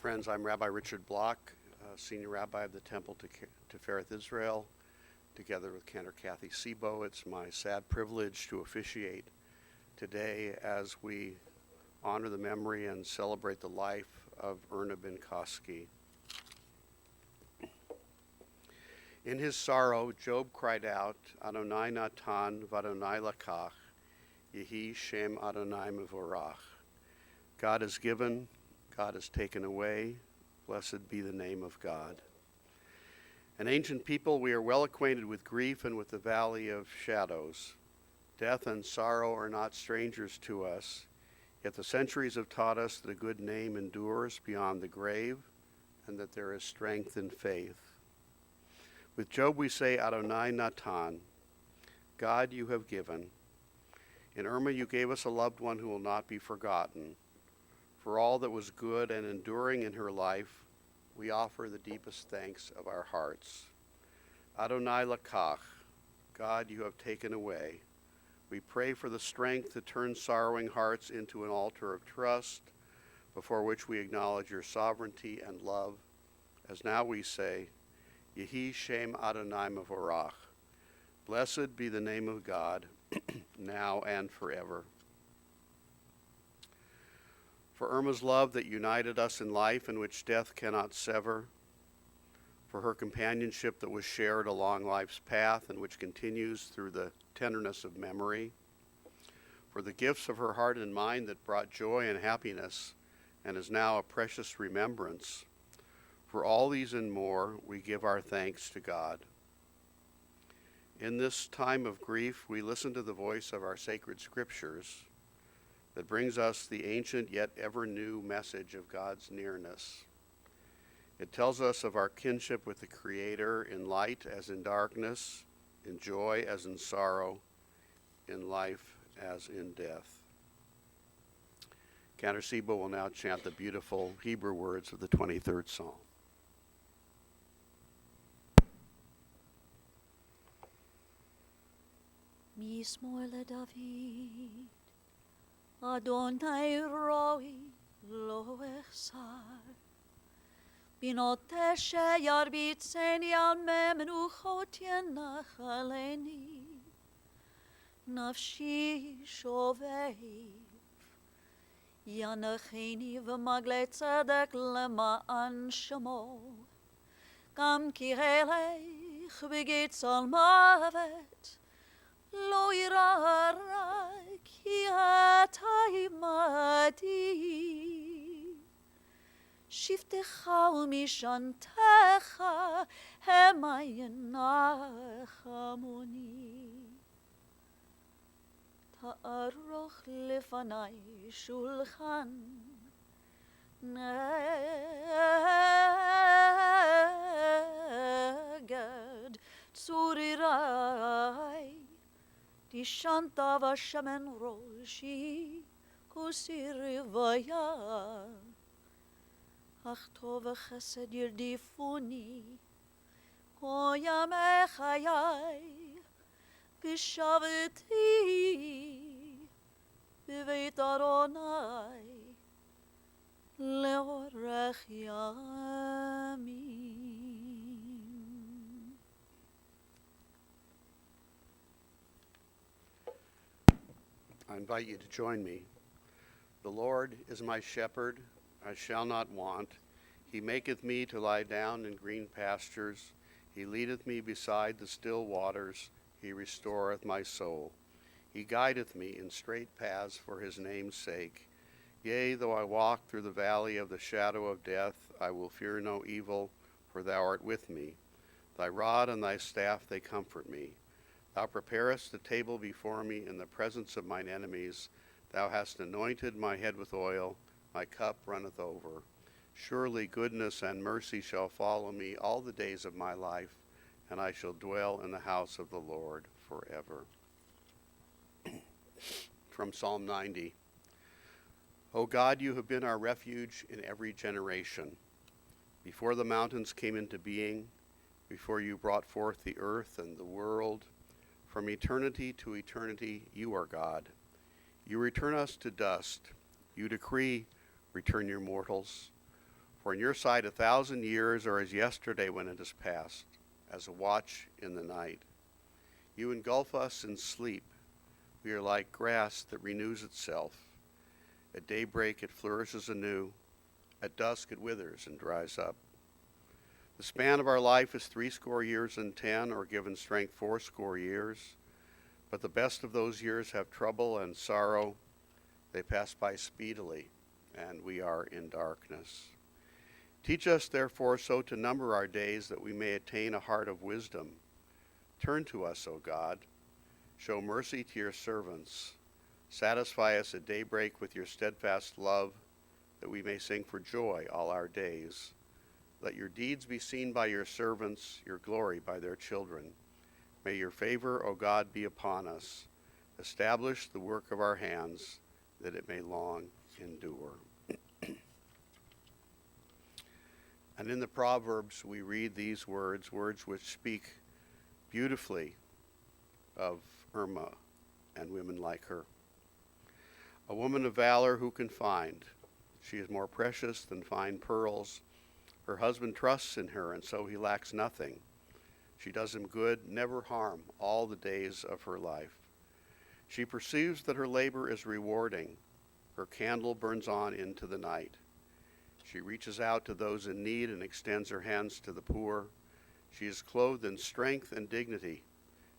Friends, I'm Rabbi Richard Block, Senior Rabbi of the Temple Tifereth Israel. Together with Cantor Kathy Sebo, it's my sad privilege to officiate today as we honor the memory and celebrate the life of Irma Binkofsky. In his sorrow, Job cried out, Adonai natan v'Adonai lakach, Yehi Shem Adonai mevorach. God has given, God has taken away, blessed be the name of God. An ancient people, we are well acquainted with grief and with the valley of shadows. Death and sorrow are not strangers to us, yet the centuries have taught us that a good name endures beyond the grave and that there is strength in faith. With Job we say, Adonai natan, God you have given. In Irma you gave us a loved one who will not be forgotten. For all that was good and enduring in her life, we offer the deepest thanks of our hearts. Adonai lakach, God you have taken away. We pray for the strength to turn sorrowing hearts into an altar of trust, before which we acknowledge your sovereignty and love, as now we say, Yehi Shem Adonai mevorach. Blessed be the name of God, now and forever. For Irma's love that united us in life and which death cannot sever, for her companionship that was shared along life's path and which continues through the tenderness of memory, for the gifts of her heart and mind that brought joy and happiness and is now a precious remembrance, for all these and more, we give our thanks to God. In this time of grief, we listen to the voice of our sacred scriptures that brings us the ancient yet ever new message of God's nearness. It tells us of our kinship with the Creator in light as in darkness, in joy as in sorrow, in life as in death. Cantor Sebo will now chant the beautiful Hebrew words of the 23rd Psalm. Mismor LeDavid, Adonai roi lo echsar, binote sheyarbitzeni al menuchot yenachaleni, nafshi shovev, yanacheni v'magle tzedek lema'an shemo, gam ki helech b'gitzal mavet, Lo irara ki atai mati Shiftecha umishantecha hemayanachamoni Ta'aroch lefanai shulchan neged tsurirai Tishanta vashamen roshi kusirivaya Ach tov chesed yirdifuni Koyam echayai Vishaviti Biveit Adonai Leorech yamim I invite you to join me. The Lord is my shepherd, I shall not want. He maketh me to lie down in green pastures. He leadeth me beside the still waters. He restoreth my soul. He guideth me in straight paths for his name's sake. Yea, though I walk through the valley of the shadow of death, I will fear no evil, for thou art with me. Thy rod and thy staff, they comfort me. Thou preparest a table before me in the presence of mine enemies. Thou hast anointed my head with oil, my cup runneth over. Surely goodness and mercy shall follow me all the days of my life, and I shall dwell in the house of the Lord forever. From Psalm 90. O God, you have been our refuge in every generation. Before the mountains came into being, before you brought forth the earth and the world, from eternity to eternity, you are God. You return us to dust. You decree, return your mortals. For in your sight 1,000 years are as yesterday when it is past, as a watch in the night. You engulf us in sleep. We are like grass that renews itself. At daybreak it flourishes anew. At dusk it withers and dries up. The span of our life is 80 years and 10, or given strength 80 years. But the best of those years have trouble and sorrow. They pass by speedily, and we are in darkness. Teach us, therefore, so to number our days that we may attain a heart of wisdom. Turn to us, O God. Show mercy to your servants. Satisfy us at daybreak with your steadfast love, that we may sing for joy all our days. Let your deeds be seen by your servants, your glory by their children. May your favor, O God, be upon us. Establish the work of our hands, that it may long endure. And in the Proverbs we read these words which speak beautifully of Irma and women like her. A woman of valor who can find. She is more precious than fine pearls. Her husband trusts in her, and so he lacks nothing. She does him good, never harm, all the days of her life. She perceives that her labor is rewarding. Her candle burns on into the night. She reaches out to those in need and extends her hands to the poor. She is clothed in strength and dignity,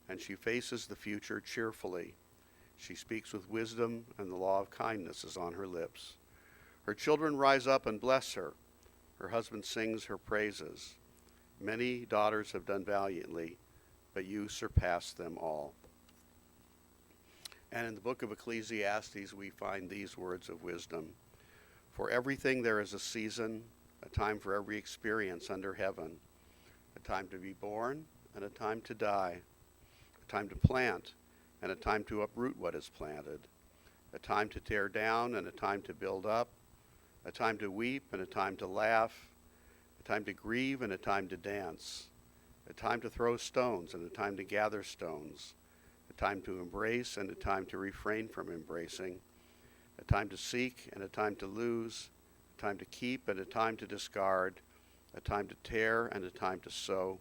and she faces the future cheerfully. She speaks with wisdom, and the law of kindness is on her lips. Her children rise up and bless her. Her husband sings her praises. Many daughters have done valiantly, but you surpass them all. And in the book of Ecclesiastes, we find these words of wisdom. For everything there is a season, a time for every experience under heaven, a time to be born and a time to die, a time to plant and a time to uproot what is planted, a time to tear down and a time to build up, a time to weep and a time to laugh, a time to grieve and a time to dance, a time to throw stones and a time to gather stones, a time to embrace and a time to refrain from embracing, a time to seek and a time to lose, a time to keep and a time to discard, a time to tear and a time to sow,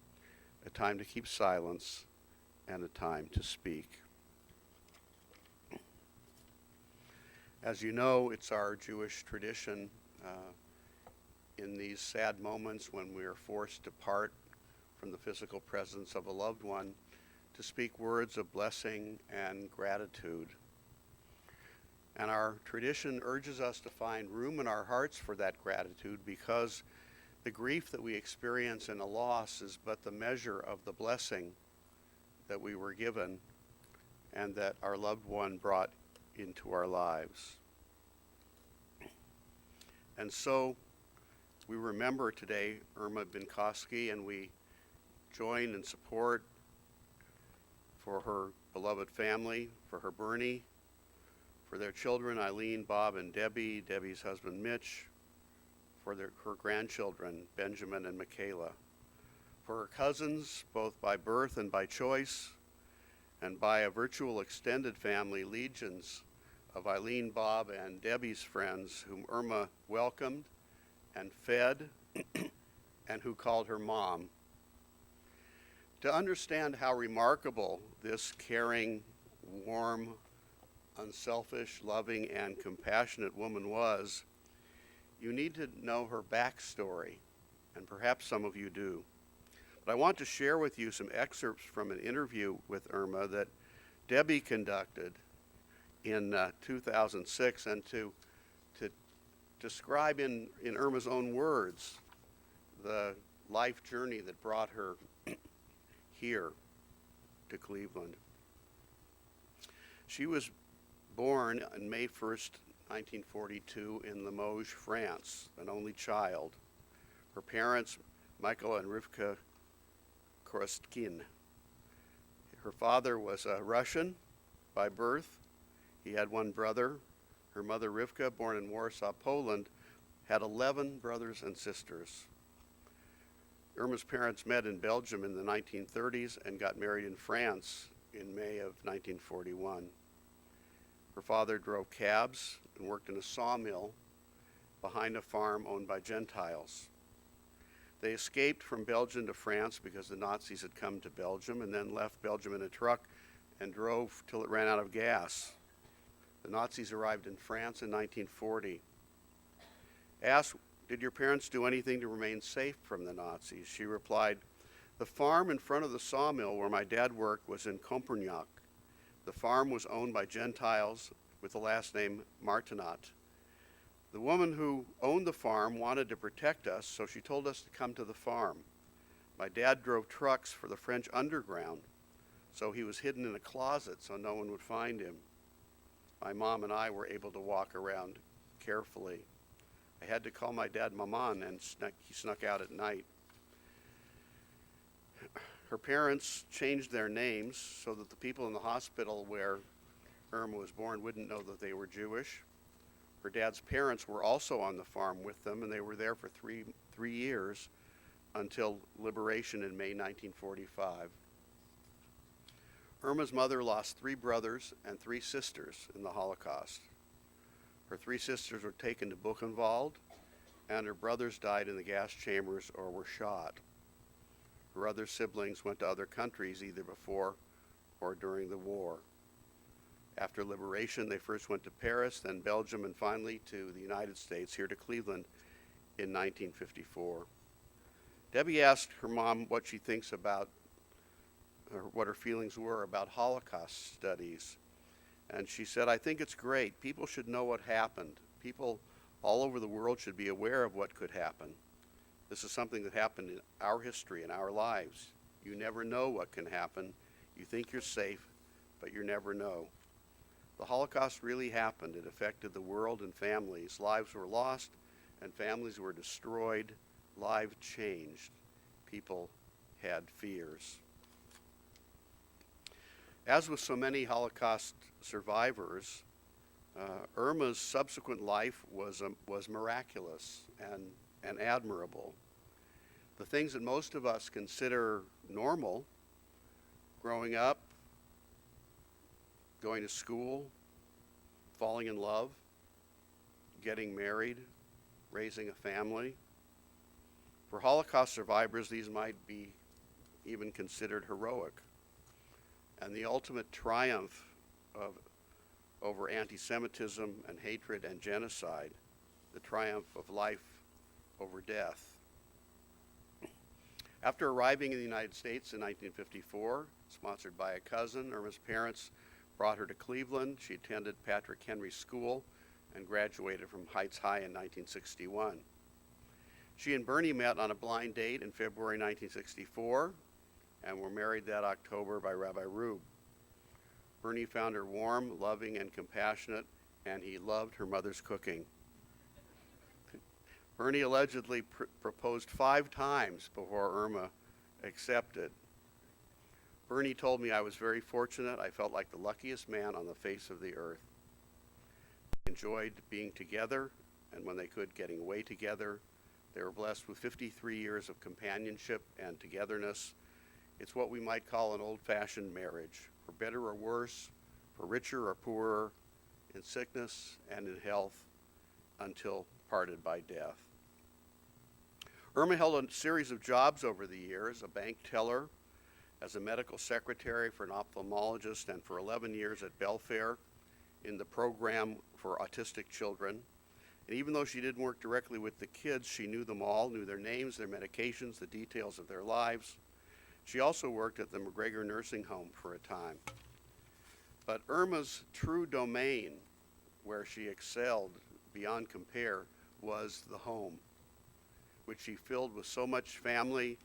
a time to keep silence and a time to speak. As you know, it's our Jewish tradition in these sad moments when we are forced to part from the physical presence of a loved one to speak words of blessing and gratitude. And our tradition urges us to find room in our hearts for that gratitude, because the grief that we experience in a loss is but the measure of the blessing that we were given and that our loved one brought into our lives. And so we remember today Irma Binkofsky, and we join in support for her beloved family, for her Bernie, for their children, Eileen, Bob, and Debbie, Debbie's husband, Mitch, for her grandchildren, Benjamin and Michaela, for her cousins, both by birth and by choice, and by a virtual extended family, legions of Eileen, Bob, and Debbie's friends, whom Irma welcomed and fed and who called her mom. To understand how remarkable this caring, warm, unselfish, loving, and compassionate woman was, you need to know her backstory, and perhaps some of you do. But I want to share with you some excerpts from an interview with Irma that Debbie conducted in 2006, and to describe in Irma's own words the life journey that brought her here to Cleveland. She was born on May 1st, 1942 in Limoges, France, an only child. Her parents, Michael and Rivka Korostkin. Her father was a Russian by birth. He had one brother. Her mother, Rivka, born in Warsaw, Poland, had 11 brothers and sisters. Irma's parents met in Belgium in the 1930s and got married in France in May of 1941. Her father drove cabs and worked in a sawmill, behind a farm owned by Gentiles. They escaped from Belgium to France because the Nazis had come to Belgium, and then left Belgium in a truck and drove till it ran out of gas. The Nazis arrived in France in 1940. Asked, "Did your parents do anything to remain safe from the Nazis?" She replied, "The farm in front of the sawmill where my dad worked was in Compagnac. The farm was owned by Gentiles with the last name Martinat. The woman who owned the farm wanted to protect us, so she told us to come to the farm. My dad drove trucks for the French underground, so he was hidden in a closet so no one would find him. My mom and I were able to walk around carefully. I had to call my dad Maman, and he snuck out at night." Her parents changed their names so that the people in the hospital where Irma was born wouldn't know that they were Jewish. Her dad's parents were also on the farm with them, and they were there for three years until liberation in May 1945. Irma's mother lost 3 brothers and 3 sisters in the Holocaust. Her 3 sisters were taken to Buchenwald, and her brothers died in the gas chambers or were shot. Her other siblings went to other countries either before or during the war. After liberation, they first went to Paris, then Belgium, and finally to the United States, here to Cleveland in 1954. Debbie asked her mom what she thinks about, or what her feelings were about Holocaust studies. And she said, "I think it's great. People should know what happened. People all over the world should be aware of what could happen. This is something that happened in our history, in our lives. You never know what can happen. You think you're safe, but you never know. The Holocaust really happened. It affected the world and families. Lives were lost and families were destroyed. Lives changed. People had fears." As with so many Holocaust survivors, Irma's subsequent life was miraculous and admirable. The things that most of us consider normal, growing up, going to school, falling in love, getting married, raising a family. For Holocaust survivors, these might be even considered heroic. And the ultimate triumph over anti-Semitism and hatred and genocide, the triumph of life over death. After arriving in the United States in 1954, sponsored by a cousin, Irma's parents brought her to Cleveland. She attended Patrick Henry School and graduated from Heights High in 1961. She and Bernie met on a blind date in February 1964 and were married that October by Rabbi Rube. Bernie found her warm, loving, and compassionate, and he loved her mother's cooking. Bernie allegedly proposed 5 times before Irma accepted. Bernie told me I was very fortunate. I felt like the luckiest man on the face of the earth. They enjoyed being together, and when they could, getting away together. They were blessed with 53 years of companionship and togetherness. It's what we might call an old-fashioned marriage, for better or worse, for richer or poorer, in sickness and in health, until parted by death. Irma held a series of jobs over the years: a bank teller, as a medical secretary for an ophthalmologist, and for 11 years at Belfair in the program for autistic children. And even though she didn't work directly with the kids, she knew them all, knew their names, their medications, the details of their lives. She also worked at the McGregor Nursing Home for a time. But Irma's true domain, where she excelled beyond compare, was the home, which she filled with so much family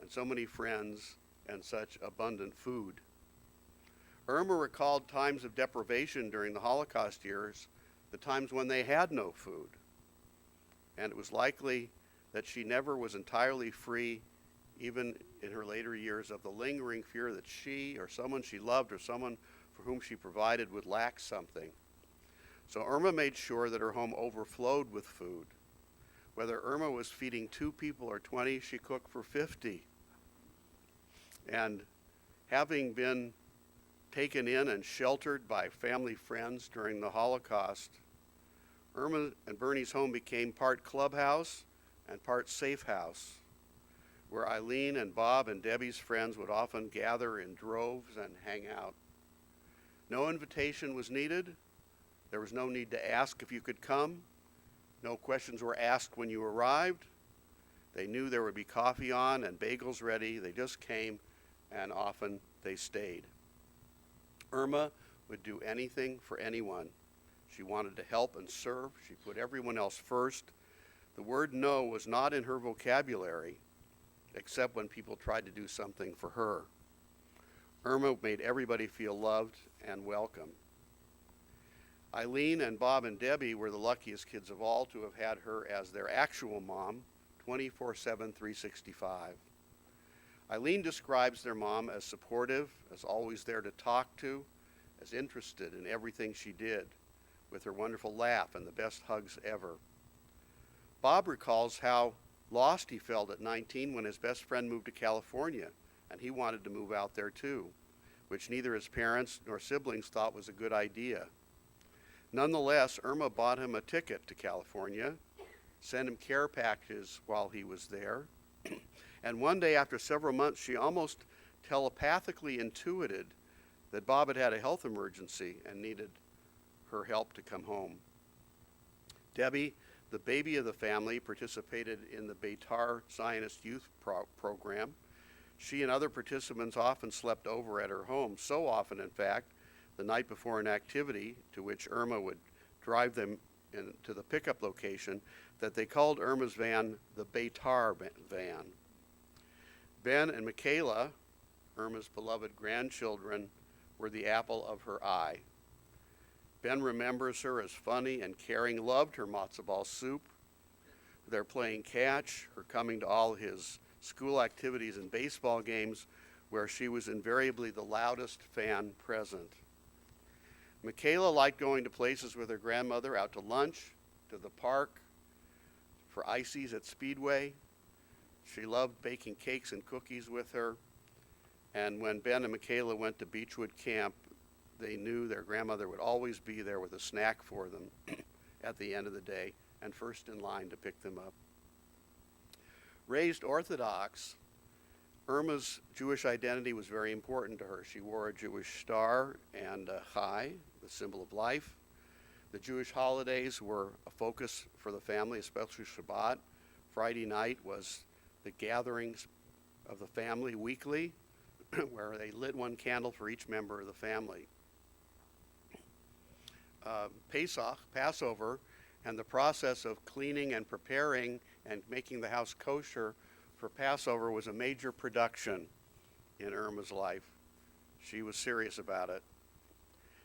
and so many friends and such abundant food. Irma recalled times of deprivation during the Holocaust years, the times when they had no food. And it was likely that she never was entirely free, even in her later years, of the lingering fear that she or someone she loved or someone for whom she provided would lack something. So Irma made sure that her home overflowed with food. Whether Irma was feeding 2 people or 20, she cooked for 50. And having been taken in and sheltered by family friends during the Holocaust, Irma and Bernie's home became part clubhouse and part safe house, where Eileen and Bob and Debbie's friends would often gather in droves and hang out. No invitation was needed. There was no need to ask if you could come. No questions were asked when you arrived. They knew there would be coffee on and bagels ready. They just came, and often they stayed. Irma would do anything for anyone. She wanted to help and serve. She put everyone else first. The word no was not in her vocabulary, except when people tried to do something for her. Irma made everybody feel loved and welcome. Eileen and Bob and Debbie were the luckiest kids of all to have had her as their actual mom, 24/7, 365. Eileen describes their mom as supportive, as always there to talk to, as interested in everything she did, with her wonderful laugh and the best hugs ever. Bob recalls how lost he felt at 19 when his best friend moved to California, and he wanted to move out there too, which neither his parents nor siblings thought was a good idea. Nonetheless, Irma bought him a ticket to California, sent him care packages while he was there, and one day after several months, she almost telepathically intuited that Bob had had a health emergency and needed her help to come home. Debbie, the baby of the family, participated in the Beitar Zionist Youth Program. She and other participants often slept over at her home, so often, in fact, the night before an activity to which Irma would drive them to the pickup location, that they called Irma's van the Beitar van. Ben and Michaela, Irma's beloved grandchildren, were the apple of her eye. Ben remembers her as funny and caring, loved her matzo ball soup, their playing catch, her coming to all his school activities and baseball games, where she was invariably the loudest fan present. Michaela liked going to places with her grandmother, out to lunch, to the park, for ices at Speedway. She loved baking cakes and cookies with her. And when Ben and Michaela went to Beechwood Camp, they knew their grandmother would always be there with a snack for them at the end of the day and first in line to pick them up. Raised Orthodox, Irma's Jewish identity was very important to her. She wore a Jewish star and a chai, the symbol of life. The Jewish holidays were a focus for the family, especially Shabbat. Friday night was the gatherings of the family weekly, where they lit one candle for each member of the family. Pesach, Passover, and the process of cleaning and preparing and making the house kosher for Passover was a major production in Irma's life. She was serious about it.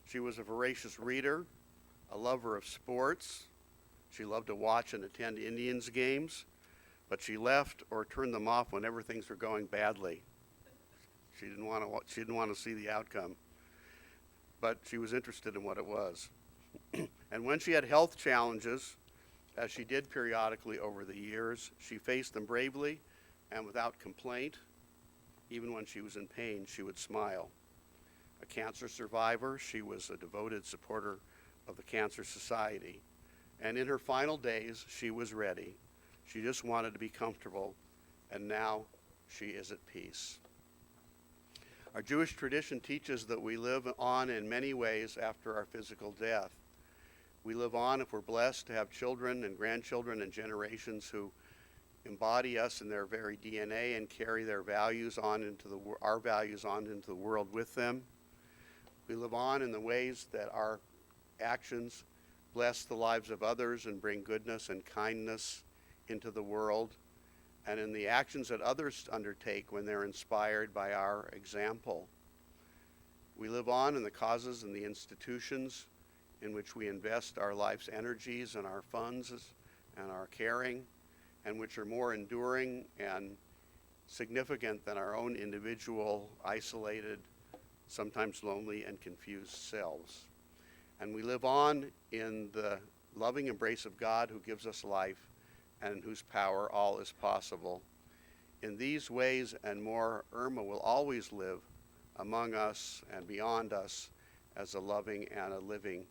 She was a voracious reader, a lover of sports. She loved to watch and attend Indians games, but she left or turned them off whenever things were going badly. She didn't want to see the outcome, but she was interested in what it was. And when she had health challenges, as she did periodically over the years, she faced them bravely and without complaint. Even when she was in pain, she would smile. A cancer survivor, she was a devoted supporter of the Cancer Society. And in her final days, she was ready. She just wanted to be comfortable, and now she is at peace. Our Jewish tradition teaches that we live on in many ways after our physical death. We live on if we're blessed to have children and grandchildren and generations who embody us in their very DNA and carry their values on into our values on into the world with them. We live on in the ways that our actions bless the lives of others and bring goodness and kindness into the world, and in the actions that others undertake when they're inspired by our example. We live on in the causes and the institutions in which we invest our life's energies and our funds and our caring, and which are more enduring and significant than our own individual, isolated, sometimes lonely and confused selves. And we live on in the loving embrace of God, who gives us life and in whose power all is possible. In these ways and more, Irma will always live among us and beyond us as a loving and a living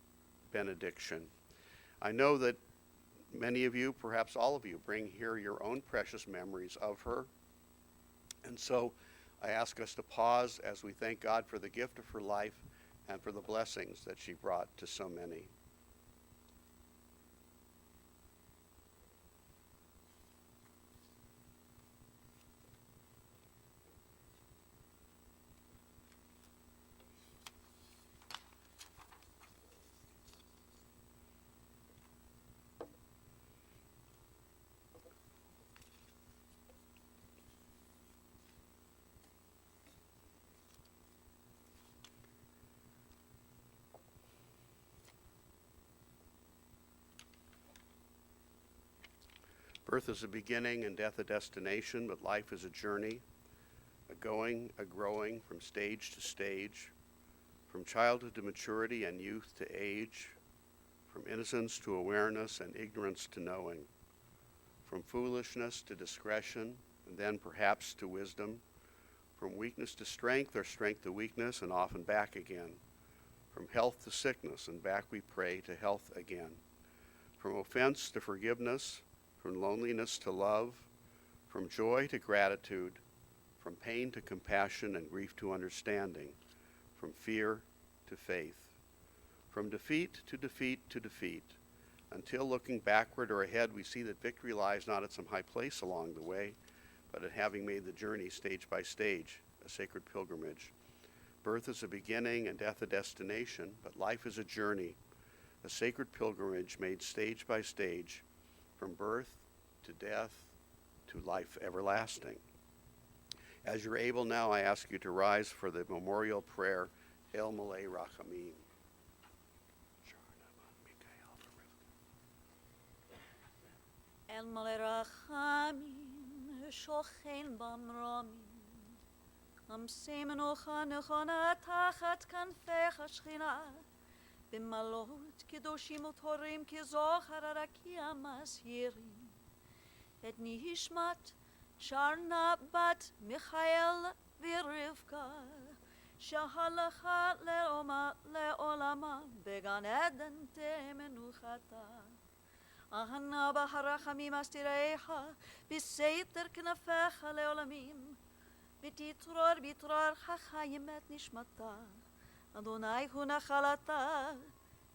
benediction. I know that many of you, perhaps all of you, bring here your own precious memories of her. And so I ask us to pause as we thank God for the gift of her life and for the blessings that she brought to so many. Birth is a beginning and death a destination, but life is a journey, a going, a growing from stage to stage, from childhood to maturity and youth to age, from innocence to awareness and ignorance to knowing, from foolishness to discretion, and then perhaps to wisdom, from weakness to strength or strength to weakness, and often back again, from health to sickness, and back we pray to health again, from offense to forgiveness, from loneliness to love, from joy to gratitude, from pain to compassion and grief to understanding, from fear to faith, from defeat to defeat to defeat, until looking backward or ahead we see that victory lies not at some high place along the way, but at having made the journey stage by stage, a sacred pilgrimage. Birth is a beginning and death a destination, but life is a journey, a sacred pilgrimage made stage by stage, from birth to death to life everlasting. As you're able now, I ask you to rise for the memorial prayer, El Malay Rachamim. El Malay Rachamim, shochen במרומים, המשימנוך נכונה תחת כנפך השכינה, במעלות קדושים וטהורים כזוכר הרקיע מסעירים. את נשמת שרנה בת מיכאל ורבקה, שהלכה לעולמה בגן עדן תמנוחתה. אהנה בהרחמים אסתיריך, בסתר כנפיך לעולמים, ותתרור בתרור החיים את נשמתה. אדוני הוא נחלתה,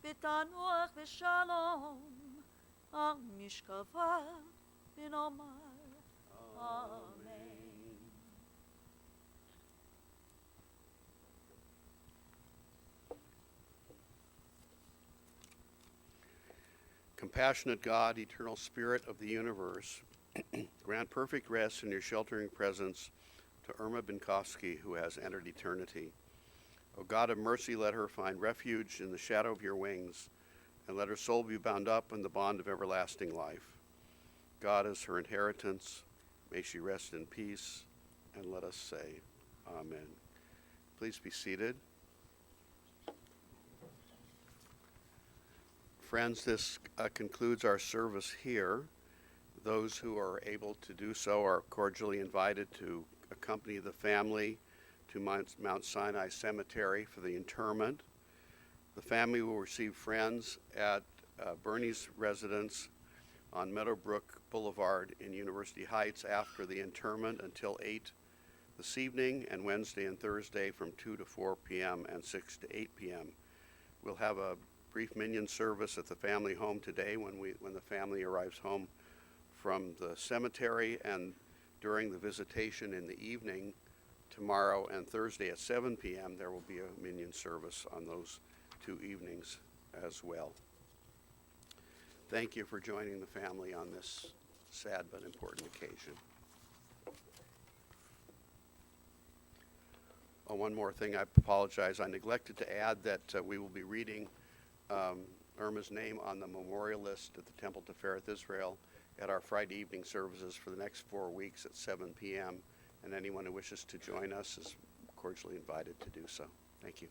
ותנוח בשלום, על משכבה ונאמר אמן. Compassionate God, eternal Spirit of the universe, grant perfect rest in your sheltering presence to Irma Binkofsky, who has entered eternity. O God of mercy, let her find refuge in the shadow of your wings, and let her soul be bound up in the bond of everlasting life. God is her inheritance. May she rest in peace, and let us say, Amen. Please be seated. Friends, this concludes our service here. Those who are able to do so are cordially invited to accompany the family to Mount Sinai Cemetery for the interment. The family will receive friends at Bernie's residence on Meadowbrook Boulevard in University Heights after the interment until 8 this evening, and Wednesday and Thursday from 2 to 4 p.m. and 6 to 8 p.m. We'll have a brief minion service at the family home today when the family arrives home from the cemetery, and during the visitation in the evening tomorrow and Thursday at 7 p.m. there will be a minion service on those 2 evenings as well. Thank you for joining the family on this sad but important occasion. Oh, one more thing, I apologize. I neglected to add that we will be reading Irma's name on the memorial list at the Temple Tifereth Israel at our Friday evening services for the next 4 weeks at 7 p.m. And anyone who wishes to join us is cordially invited to do so. Thank you.